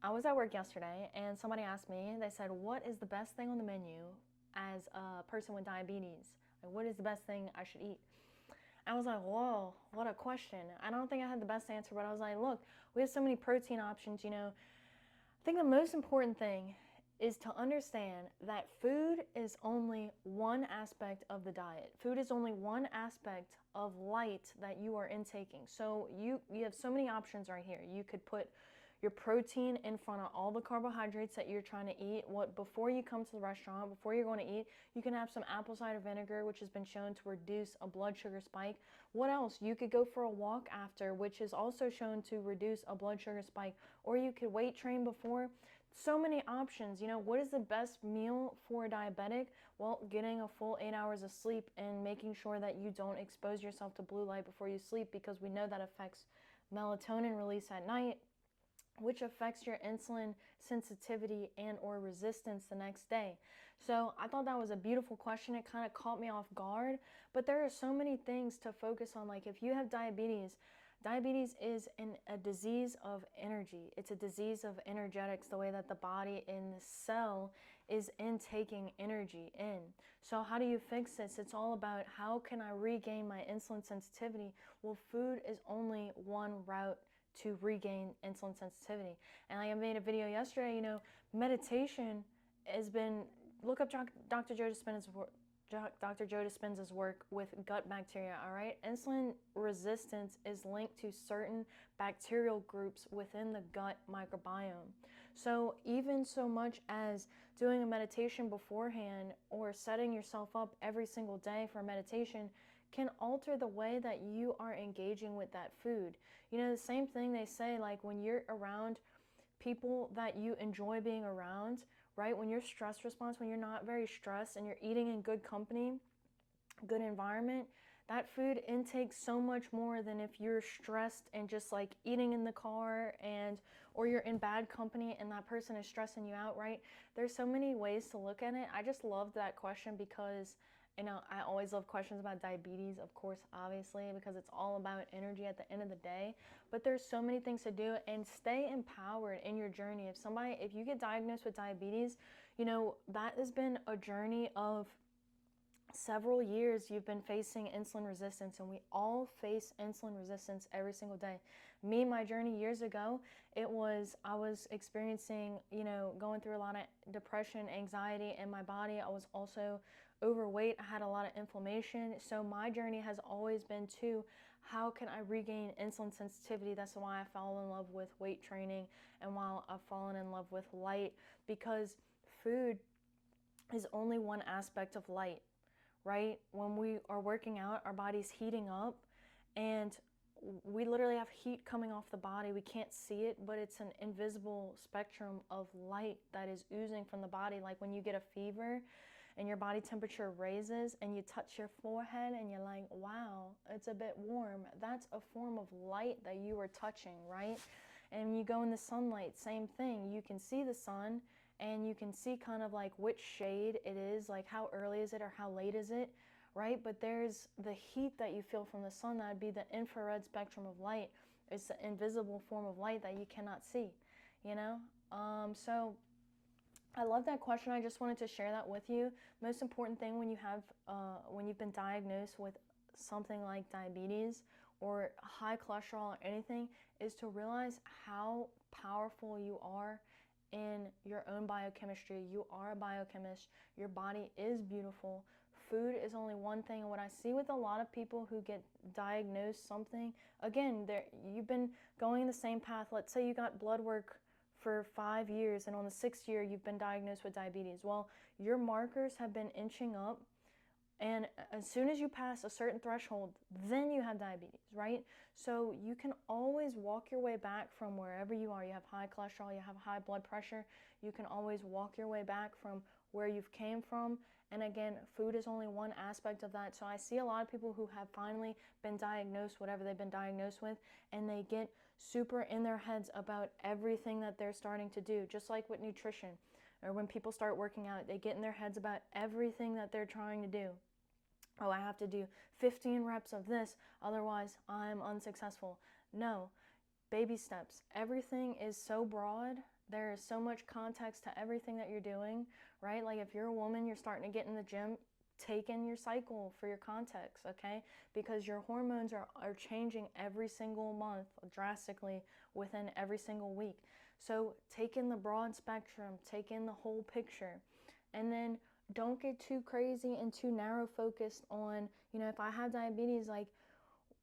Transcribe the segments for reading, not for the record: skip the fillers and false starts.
I was at work yesterday and somebody asked me, they said, what is the best thing on the menu as a person with diabetes? Like, what is the best thing I should eat? I was like, whoa, what a question. I don't think I had the best answer, but I was like, look, we have so many protein options. I think the most important thing is to understand that food is only one aspect of the diet. Food is only one aspect of light that you are intaking. So you have so many options right here. You could put your protein in front of all the carbohydrates that you're trying to eat. What before you come to the restaurant, before you're going to eat, you can have some apple cider vinegar, which has been shown to reduce a blood sugar spike. What else? You could go for a walk after, which is also shown to reduce a blood sugar spike, or you could weight train before. So many options. What is the best meal for a diabetic? Well, getting a full 8 hours of sleep and making sure that you don't expose yourself to blue light before you sleep, because we know that affects melatonin release at night, which affects your insulin sensitivity and or resistance the next day. So I thought that was a beautiful question. It kind of caught me off guard, but there are so many things to focus on. Like if you have diabetes, diabetes is a disease of energy. It's a disease of energetics, the way that the body in the cell is intaking energy in. So how do you fix this? It's all about, how can I regain my insulin sensitivity? Well, food is only one route to regain insulin sensitivity. And like I made a video yesterday, meditation has been, look up Dr. Joe Dispenza's work. Dr. Joe Dispenza's work with gut bacteria, all right? Insulin resistance is linked to certain bacterial groups within the gut microbiome. So even so much as doing a meditation beforehand or setting yourself up every single day for meditation can alter the way that you are engaging with that food. The same thing they say, like when you're around people that you enjoy being around, right? When your stress response, when you're not very stressed and you're eating in good company, good environment, that food intakes so much more than if you're stressed and just like eating in the car, or you're in bad company and that person is stressing you out, right? There's so many ways to look at it. I just loved that question because I always love questions about diabetes, of course, obviously, because it's all about energy at the end of the day. But there's so many things to do, and stay empowered in your journey. If you get diagnosed with diabetes, that has been a journey of several years. You've been facing insulin resistance, and we all face insulin resistance every single day. My journey years ago, I was experiencing, going through a lot of depression, anxiety in my body. I was also overweight. I had a lot of inflammation. So my journey has always been to, how can I regain insulin sensitivity? That's why I fell in love with weight training, and while I've fallen in love with light, because food is only one aspect of light. Right? When we are working out, our body's heating up, and we literally have heat coming off the body. We can't see it, but it's an invisible spectrum of light that is oozing from the body. Like when you get a fever and your body temperature raises and you touch your forehead and you're like, wow, it's a bit warm. That's a form of light that you are touching, right? And when you go in the sunlight, same thing. You can see the sun, and you can see kind of like which shade it is, like how early is it or how late is it, right? But there's the heat that you feel from the sun. That would be the infrared spectrum of light. It's the invisible form of light that you cannot see, So I love that question. I just wanted to share that with you. Most important thing when you've been diagnosed with something like diabetes or high cholesterol or anything, is to realize how powerful you are in your own biochemistry. You are a biochemist. Your body is beautiful. Food is only one thing. And what I see with a lot of people who get diagnosed something, again, you've been going the same path. Let's say you got blood work for 5 years, and on the 6th year you've been diagnosed with diabetes. Well, your markers have been inching up, and as soon as you pass a certain threshold, then you have diabetes, right? So you can always walk your way back from wherever you are. You have high cholesterol, you have high blood pressure. You can always walk your way back from where you've came from. And again, food is only one aspect of that. So I see a lot of people who have finally been diagnosed, whatever they've been diagnosed with, and they get super in their heads about everything that they're starting to do, just like with nutrition. Or when people start working out, they get in their heads about everything that they're trying to do. Oh, I have to do 15 reps of this, otherwise I'm unsuccessful. No, baby steps. Everything is so broad There is so much context to everything that you're doing, right? Like if you're a woman, you're starting to get in the gym, take in your cycle for your context, okay? Because your hormones are changing every single month drastically within every single week. So take in the broad spectrum, take in the whole picture. And then don't get too crazy and too narrow focused on, if I have diabetes, like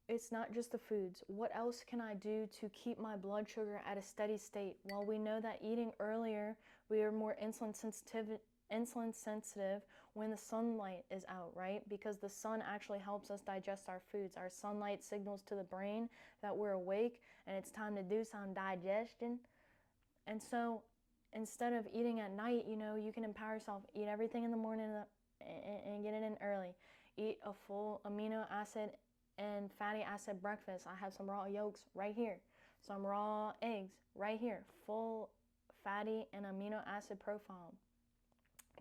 it's not just the foods. What else can I do to keep my blood sugar at a steady state? Well, we know that eating earlier, we are more insulin sensitive when the sunlight is out, right? Because the sun actually helps us digest our foods. Our sunlight signals to the brain that we're awake and it's time to do some digestion. And so instead of eating at night, you can empower yourself. Eat everything in the morning and get it in early. Eat a full amino acid and fatty acid breakfast. I have some raw yolks right here, some raw eggs right here, full fatty and amino acid profile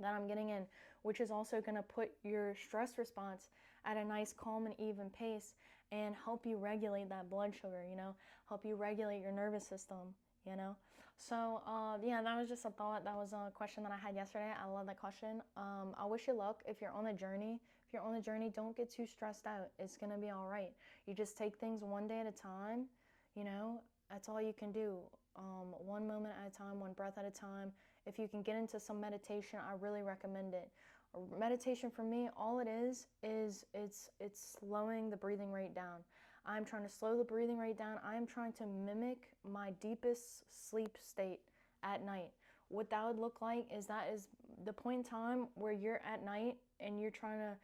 that I'm getting in, which is also going to put your stress response at a nice, calm, and even pace and help you regulate that blood sugar, help you regulate your nervous system, So, yeah, that was just a thought. That was a question that I had yesterday. I love that question. I wish you luck if you're on the journey. If you're on the journey, don't get too stressed out. It's going to be all right. You just take things one day at a time, that's all you can do. One moment at a time, one breath at a time. If you can get into some meditation, I really recommend it. Meditation for me, all it is it's slowing the breathing rate down. I'm trying to slow the breathing rate down. I'm trying to mimic my deepest sleep state at night. What that would look like is the point in time where you're at night and you're trying to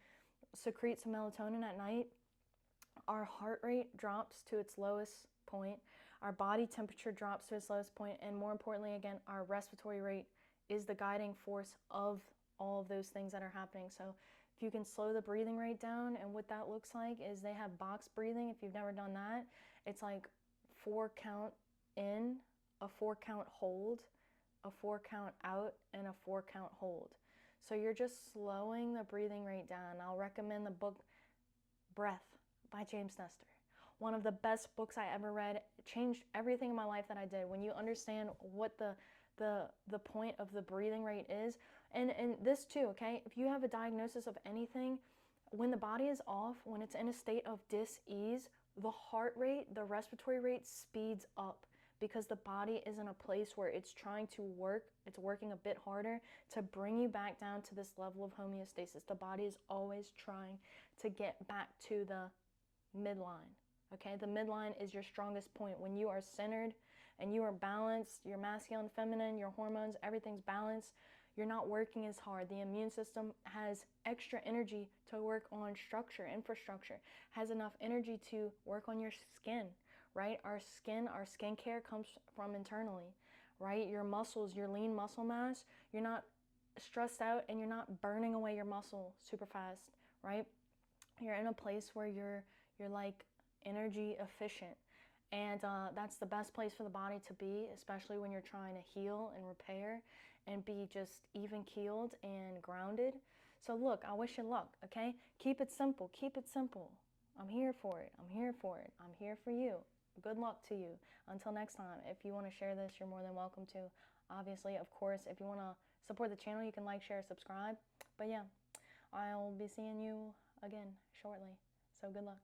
secrete some melatonin at night. Our heart rate drops to its lowest point. Our body temperature drops to its lowest point, and more importantly, again, our respiratory rate is the guiding force of all of those things that are happening. So if you can slow the breathing rate down, and what that looks like is they have box breathing. If you've never done that, it's like 4 count in, a 4 count hold, a 4 count out, and a 4 count hold. So you're just slowing the breathing rate down. I'll recommend the book Breath by James Nestor. One of the best books I ever read. It changed everything in my life that I did. When you understand what the point of the breathing rate is, and this too, okay? If you have a diagnosis of anything, when the body is off, when it's in a state of dis-ease, the heart rate, the respiratory rate speeds up because the body is in a place where it's trying to work, it's working a bit harder to bring you back down to this level of homeostasis. The body is always trying to get back to the midline. Okay, the midline is your strongest point. When you are centered and you are balanced, your masculine, feminine, your hormones, everything's balanced, you're not working as hard. The immune system has extra energy to work on structure, infrastructure, has enough energy to work on your skin, right? Our skin care comes from internally, right? Your muscles, your lean muscle mass, you're not stressed out and you're not burning away your muscle super fast, right? You're in a place where you're like energy efficient, and that's the best place for the body to be, especially when you're trying to heal and repair and be just even keeled and grounded. So look, I wish you luck, okay? Keep it simple. Keep it simple. I'm here for it. I'm here for it. I'm here for you. Good luck to you. Until next time, if you want to share this, you're more than welcome to. Obviously, of course, if you want to support the channel, you can like, share, subscribe. But yeah, I'll be seeing you again shortly. So good luck.